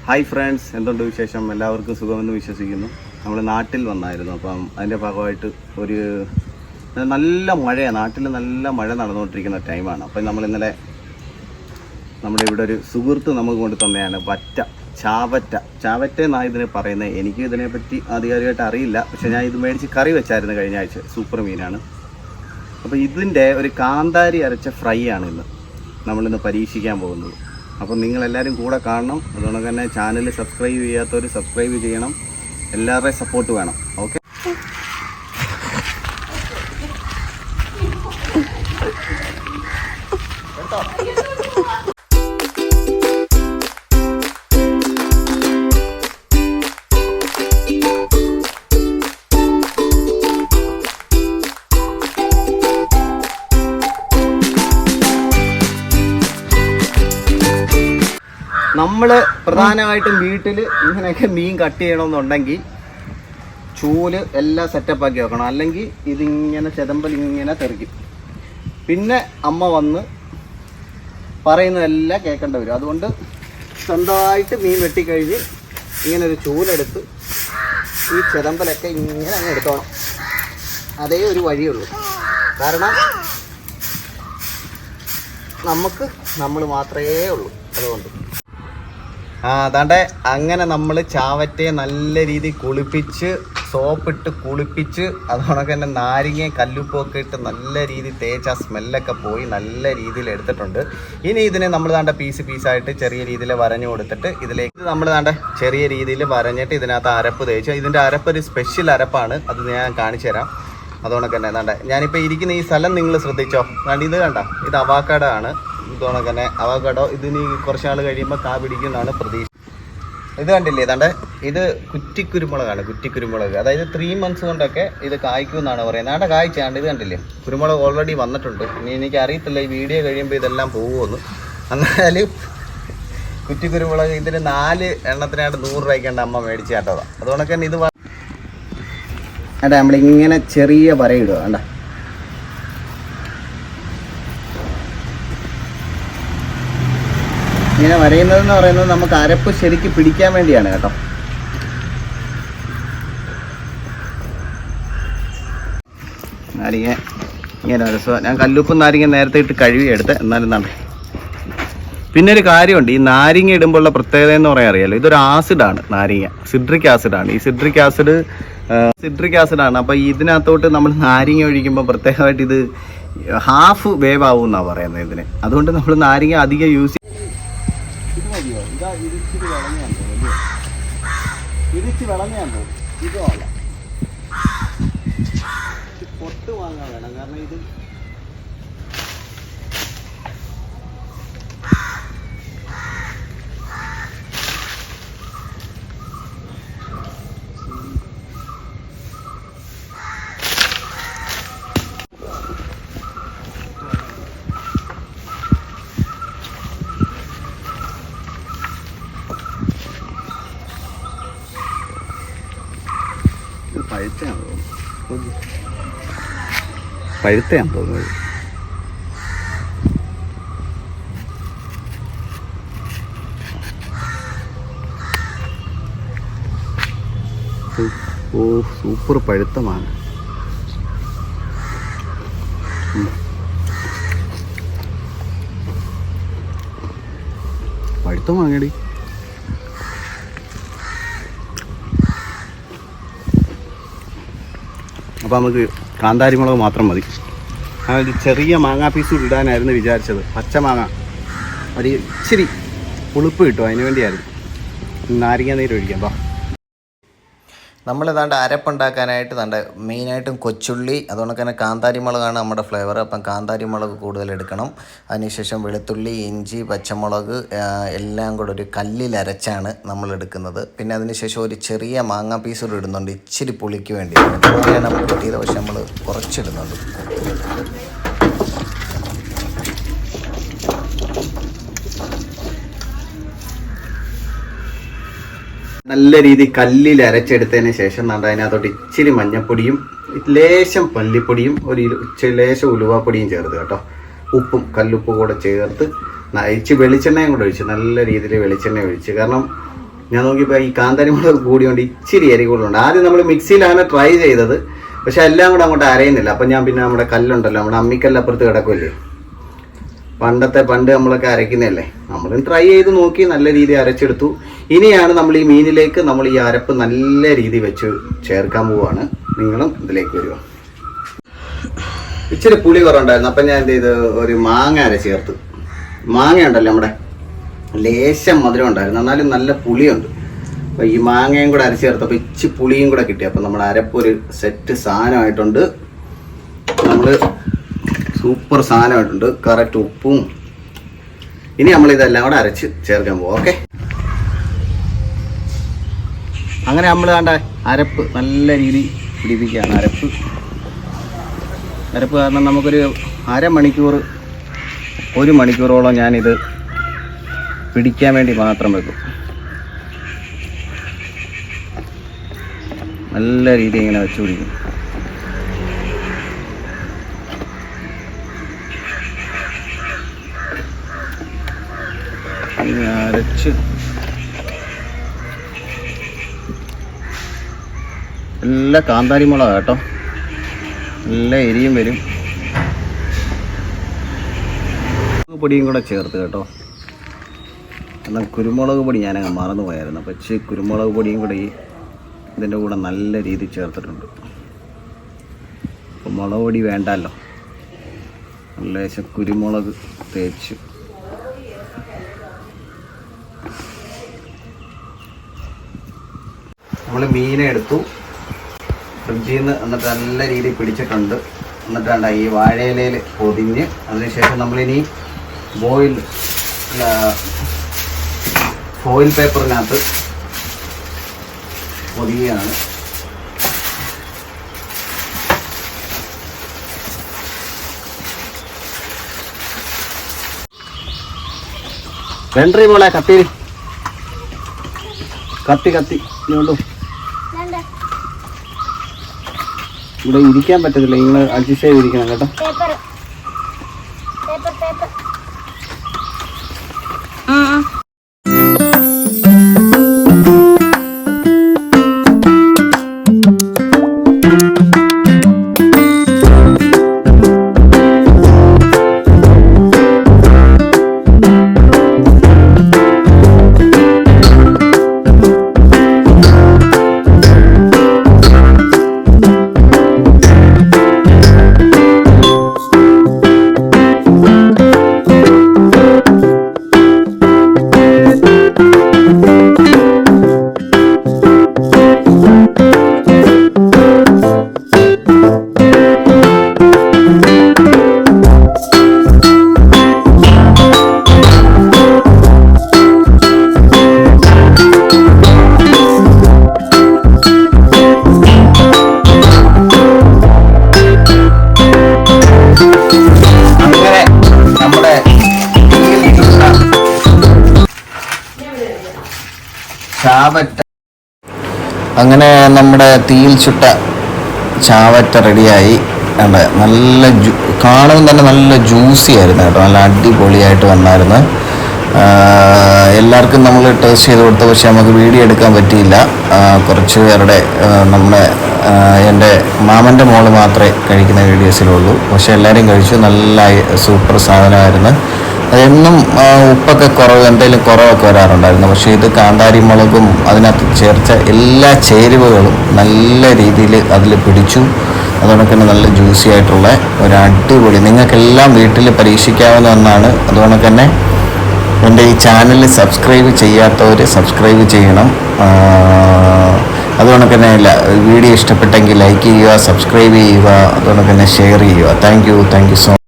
Hi friends, എന്തുണ്ട് വിശേഷം? എല്ലാവർക്കും സുഖമെന്ന് വിശ്വസിക്കുന്നു. നമ്മൾ നാട്ടിൽ വന്നായിരുന്നു. അപ്പം അതിൻ്റെ ഭാഗമായിട്ട് ഒരു നല്ല മഴയാണ്, നാട്ടിൽ നല്ല മഴ നടന്നുകൊണ്ടിരിക്കുന്ന ടൈമാണ്. അപ്പം നമ്മൾ ഇന്നലെ നമ്മുടെ ഇവിടെ ഒരു സുഹൃത്ത് നമുക്ക് കൊണ്ട് തന്നെയാണ് ചാവറ്റ എന്നാണ് ഇതിനെ പറയുന്നത്. എനിക്ക് ഇതിനെപ്പറ്റി ആധികാരികമായിട്ട് അറിയില്ല, പക്ഷേ ഞാൻ ഇത് മേടിച്ച് കറി വെച്ചായിരുന്നു കഴിഞ്ഞ ആഴ്ച. സൂപ്പർ മീനാണ്. അപ്പോൾ ഇതിൻ്റെ ഒരു കാന്താരി അരച്ച ഫ്രൈ ആണ് നമ്മളിന്ന് പരീക്ഷിക്കാൻ പോകുന്നത്. അപ്പം നിങ്ങളെല്ലാവരും കൂടെ കാണണം. അതുകൊണ്ട് തന്നെ ചാനൽ സബ്സ്ക്രൈബ് ചെയ്യാത്തവർ സബ്സ്ക്രൈബ് ചെയ്യണം. എല്ലാവരുടെയും സപ്പോർട്ട് വേണം. ഓക്കെ, നമ്മൾ പ്രധാനമായിട്ടും വീട്ടിൽ ഇങ്ങനെയൊക്കെ മീൻ കട്ട് ചെയ്യണമെന്നുണ്ടെങ്കിൽ ചൂല് എല്ലാം സെറ്റപ്പാക്കി വെക്കണം, അല്ലെങ്കിൽ ഇതിങ്ങനെ ചെതമ്പൽ ഇങ്ങനെ തെറിക്കും. പിന്നെ അമ്മ വന്ന് പറയുന്നതെല്ലാം കേൾക്കേണ്ടി വരും. അതുകൊണ്ട് സ്വന്തമായിട്ട് മീൻ വെട്ടിക്കഴിഞ്ഞ് ഇങ്ങനെ ഒരു ചൂലെടുത്ത് ഈ ചെതമ്പലൊക്കെ ഇങ്ങനെ അങ്ങ് എടുത്തോണം. അതേ ഒരു വഴിയുള്ളൂ. കാരണം നമ്മൾ മാത്രമേ ഉള്ളൂ. അതുകൊണ്ട് അതാണ്ട് അങ്ങനെ നമ്മൾ ചാവറ്റയെ നല്ല രീതിയിൽ കുളിപ്പിച്ച് സോപ്പിട്ട് കുളിപ്പിച്ച് അതുകൊണ്ടൊക്കെ തന്നെ നാരങ്ങയും കല്ലുപ്പൊക്കെ ഇട്ട് നല്ല രീതിയിൽ തേച്ച് ആ സ്മെല്ലൊക്കെ പോയി നല്ല രീതിയിൽ എടുത്തിട്ടുണ്ട്. ഇനി ഇതിനെ നമ്മൾ പീസായിട്ട് ചെറിയ രീതിയിൽ വരഞ്ഞു കൊടുത്തിട്ട് ഇതിലേക്ക് നമ്മൾ ചെറിയ രീതിയിൽ വരഞ്ഞിട്ട് ഇതിനകത്ത് അരപ്പ് തേച്ച്, ഇതിൻ്റെ അരപ്പ് ഒരു സ്പെഷ്യൽ അരപ്പാണ്, അത് ഞാൻ കാണിച്ചു തരാം. അതുകൊണ്ടൊക്കെ തന്നെ ഞാനിപ്പോൾ ഇരിക്കുന്ന ഈ സ്ഥലം നിങ്ങൾ ശ്രദ്ധിച്ചോ. ഇത് കണ്ട, ഇത് അവക്കാഡോ ആണ്. ഇതുകൊണ്ടൊക്കെ തന്നെ അവക്കാഡോ ഇതിന് കുറച്ച് നാൾ കഴിയുമ്പോൾ കാ പിടിക്കുന്നതാണ് പ്രതീക്ഷ. ഇത് കണ്ടില്ലേ, ഇത് കുറ്റിക്കുരുമുളകാണ്. കുറ്റിക്കുരുമുളക് അതായത് 3 months കൊണ്ടൊക്കെ ഇത് കായ്ക്കും എന്നാണ് പറയുന്നത്. കായ്ച്ചാണ്ട് ഇത് കണ്ടില്ലേ, കുരുമുളക് ഓൾറെഡി വന്നിട്ടുണ്ട്. ഇനി എനിക്ക് അറിയത്തില്ല ഈ വീഡിയോ കഴിയുമ്പോൾ ഇതെല്ലാം പോകുമെന്ന്. എന്നാലും കുറ്റിക്കുരുമുളക് ഇതിന് 4 എണ്ണത്തിനായിട്ട് 100 രൂപയ്ക്കാണ്ട് അമ്മ മേടിച്ച് കേട്ടതാണ്. അതുകൊണ്ടൊക്കെ തന്നെ ഇത് നമ്മളിങ്ങനെ ചെറിയ വരയിടുക. വേണ്ട, ഇങ്ങനെ വരയുന്നതെന്ന് പറയുന്നത് നമുക്ക് അരപ്പ് ശരിക്ക് പിടിക്കാൻ വേണ്ടിയാണ് കേട്ടോ. നാരങ്ങ ഇങ്ങനെ രസം. ഞാൻ കല്ലുപ്പും നാരങ്ങ നേരത്തെ ഇട്ട് കഴുകിയെടുത്ത്. എന്നാലും പിന്നെ ഒരു കാര്യമുണ്ട്, ഈ നാരങ്ങ ഇടുമ്പോഴുള്ള പ്രത്യേകത എന്ന് പറയാൻ അറിയാലോ, ഇതൊരു ആസിഡാണ്. നാരങ്ങ സിട്രിക് ആസിഡാണ്. ഈ സിട്രിക് ആസിഡാണ്. അപ്പോൾ ഇതിനകത്തോട്ട് നമ്മൾ നാരങ്ങ ഒഴിക്കുമ്പോൾ പ്രത്യേകമായിട്ട് ഇത് ഹാഫ് വേവ് ആവും എന്നാണ് പറയുന്നത് ഇതിന്. അതുകൊണ്ട് നമ്മൾ നാരങ്ങ അധികം യൂസ് ഇരിച്ച് വിളഞ്ഞാണ്ടോ ഇതോ അല്ല, പൊട്ട് വാങ്ങാൻ വേണം. കാരണം ഇത് പഴുത്തയാന്ന് തോന്നുന്നത്. ഓ, സൂപ്പർ പഴുത്ത മാങ്ങ. പഴുത്ത മാങ്ങടി. അപ്പോൾ നമുക്ക് കാന്താരിമുളക് മാത്രം മതി. ഒരു ചെറിയ മാങ്ങാ പീസ് ഇടാനായിരുന്നു വിചാരിച്ചത്. പച്ചമാങ്ങ ഒരു ഇച്ചിരി പുളിപ്പ് കിട്ടും, അതിന് വേണ്ടിയായിരുന്നു. നാരങ്ങ നീര് ഒഴിക്കാം. നമ്മൾ അരപ്പുണ്ടാക്കാനായിട്ട് മെയിനായിട്ടും കൊച്ചുള്ളി, അതുകൊണ്ട് തന്നെ കാന്താരിമുളകാണ് നമ്മുടെ ഫ്ലേവർ. അപ്പം കാന്താരിമുളക് കൂടുതൽ എടുക്കണം. അതിനുശേഷം വെളുത്തുള്ളി, ഇഞ്ചി, പച്ചമുളക് എല്ലാം കൂടെ ഒരു കല്ലിൽ അരച്ചാണ് നമ്മൾ എടുക്കുന്നത്. പിന്നെ അതിനുശേഷം ഒരു ചെറിയ മാങ്ങാ പീസ് കൂടെ ഇടുന്നുണ്ട്, ഇച്ചിരി പുളിക്ക് വേണ്ടി. പുളിയാണ് നമുക്ക് കിട്ടിയത്, പക്ഷെ നമ്മൾ കുറച്ചിടുന്നുണ്ട്. നല്ല രീതിയിൽ കല്ലിൽ അരച്ചെടുത്തതിന് ശേഷം അതിനകത്തോട്ട് ഇച്ചിരി മഞ്ഞപ്പൊടിയും ലേശം പല്ലിപ്പൊടിയും ലേശം ഉലുവാപ്പൊടിയും ചേർത്ത് കേട്ടോ, ഉപ്പും കല്ലുപ്പും കൂടെ ചേർത്ത് ഇച്ചിരി വെളിച്ചെണ്ണയും കൂടെ ഒഴിച്ച് നല്ല രീതിയിൽ വെളിച്ചെണ്ണ ഒഴിച്ച്. കാരണം ഞാൻ നോക്കിയപ്പോൾ ഈ കാന്താരി മുളക് കൂടിയോണ്ട് ഇച്ചിരി എരി കൂടുതലുണ്ട്. ആദ്യം നമ്മൾ മിക്സിയിലാണ് ട്രൈ ചെയ്തത്, പക്ഷെ എല്ലാം കൂടെ അങ്ങോട്ട് അരയുന്നില്ല. അപ്പം ഞാൻ പിന്നെ നമ്മുടെ കല്ലുണ്ടല്ലോ, നമ്മുടെ അമ്മിക്കല്ലപ്പുറത്ത് കിടക്കുമല്ലേ, പണ്ട് നമ്മളൊക്കെ അരയ്ക്കുന്നതല്ലേ, നമ്മളും ട്രൈ ചെയ്ത് നോക്കി നല്ല രീതിയിൽ അരച്ചെടുത്തു. ഇനിയാണ് നമ്മൾ ഈ മീനിലേക്ക് നമ്മൾ ഈ അരപ്പ് നല്ല രീതിയിൽ വെച്ച് ചേർക്കാൻ പോവുകയാണ്. നിങ്ങളും ഇതിലേക്ക് വരുമോ? ഇച്ചിരി പുളി കുറവുണ്ടായിരുന്നു, അപ്പം ഞാൻ എന്ത് ചെയ്ത് ഒരു മാങ്ങ അരച്ച് ചേർത്ത്. മാങ്ങ ഉണ്ടല്ലോ നമ്മുടെ, ലേശം മധുരം ഉണ്ടായിരുന്നു, എന്നാലും നല്ല പുളിയുണ്ട്. അപ്പോൾ ഈ മാങ്ങയും കൂടെ അരച്ച് ചേർത്തപ്പോൾ ഇച്ചിരി പുളിയും കൂടെ കിട്ടി. അപ്പം നമ്മുടെ അരപ്പൊരു സെറ്റ് സാധനമായിട്ടുണ്ട്. നമ്മൾ സൂപ്പർ സാധനമായിട്ടുണ്ട്, കറക്റ്റ് ഉപ്പും. ഇനി നമ്മളിതെല്ലാം കൂടെ അരച്ച് ചേർക്കാൻ പോകും. ഓക്കെ, അങ്ങനെ നമ്മൾ കണ്ട അരപ്പ് നല്ല രീതിയിൽ പിടിപ്പിക്കുകയാണ്. അരപ്പ് കാരണം നമുക്കൊരു അരമണിക്കൂർ 1 മണിക്കൂറോളം ഞാനിത് പിടിക്കാൻ വേണ്ടി മാത്രം വെക്കും. നല്ല രീതിയിൽ ഇങ്ങനെ വെച്ച് പിടിക്കും. അരച്ച് എല്ലാ കാന്താരി മുളക് കേട്ടോ, നല്ല എരിയും വരും. പൊടിയും കൂടെ ചേർത്ത് കേട്ടോ. എന്നാൽ കുരുമുളക് പൊടി ഞാനങ്ങ് മറന്നു പോയായിരുന്നു. അപ്പോൾ ഇച്ചിരി കുരുമുളക് പൊടിയും കൂടി ഇതിൻ്റെ കൂടെ നല്ല രീതിയിൽ ചേർത്തിട്ടുണ്ട്. അപ്പോൾ മുളക് പൊടി വേണ്ടല്ലോ, ലേശം കുരുമുളക് തേച്ച് നമ്മൾ മീനെ എടുത്തു ഫ്രിഡ്ജിൽ നിന്ന്, എന്നിട്ട് നല്ല രീതിയിൽ പിടിച്ചിട്ടുണ്ട്. എന്നിട്ടാണ് ഈ വാഴയിലയിൽ പൊതിഞ്ഞ്, അതിനുശേഷം നമ്മളിനി ഫോയിൽ പേപ്പറിനകത്ത് പൊതിയാണ്. വെണ്ടറി മോളെ കത്തി ഇങ്ങോട്ടും ഇവിടെ ഇരിക്കാൻ പറ്റത്തില്ല, നിങ്ങൾ അഡ്ജസ്റ്റ് ചെയ്ത് ഇരിക്കണം കേട്ടോ. ചാവറ്റ, അങ്ങനെ നമ്മുടെ തീയിൽ ചുട്ട ചാവറ്റ റെഡിയായി. നല്ല കാണുമ്പോൾ തന്നെ നല്ല ജ്യൂസി ആയിരുന്നു കേട്ടോ, നല്ല അടിപൊളിയായിട്ട് വന്നായിരുന്നു. എല്ലാവർക്കും നമ്മൾ ടേസ്റ്റ് ചെയ്ത് കൊടുത്തു, പക്ഷെ നമുക്ക് വീഡിയോ എടുക്കാൻ പറ്റിയില്ല. കുറച്ച് പേരുടെ എൻ്റെ മാമൻ്റെ മോള് മാത്രമേ കഴിക്കുന്ന വീഡിയോസിലുള്ളൂ, പക്ഷെ എല്ലാവരും കഴിച്ചു. നല്ല സൂപ്പർ സാധനമായിരുന്നു. അതെന്നും ഉപ്പൊക്കെ എന്തെങ്കിലും കുറവൊക്കെ വരാറുണ്ടായിരുന്നു, പക്ഷേ ഇത് കാന്താരി മുളകും അതിനകത്ത് ചേർച്ച എല്ലാ ചേരുവകളും നല്ല രീതിയിൽ അതിൽ പിടിച്ചു. അതുകൊണ്ട് തന്നെ നല്ല ജ്യൂസി ആയിട്ടുള്ള ഒരു അടിപൊളി, നിങ്ങൾക്കെല്ലാം വീട്ടിൽ പരീക്ഷിക്കാവുന്ന ഒന്നാണ്. അതുകൊണ്ട് തന്നെ എൻ്റെ ഈ ചാനൽ സബ്സ്ക്രൈബ് ചെയ്യാത്തവർ സബ്സ്ക്രൈബ് ചെയ്യണം. അതുകൊണ്ട് തന്നെ വീഡിയോ ഇഷ്ടപ്പെട്ടെങ്കിൽ ലൈക്ക് ചെയ്യുക, സബ്സ്ക്രൈബ് ചെയ്യുക, അതുകൊണ്ട് തന്നെ ഷെയർ ചെയ്യുക. Thank you so much.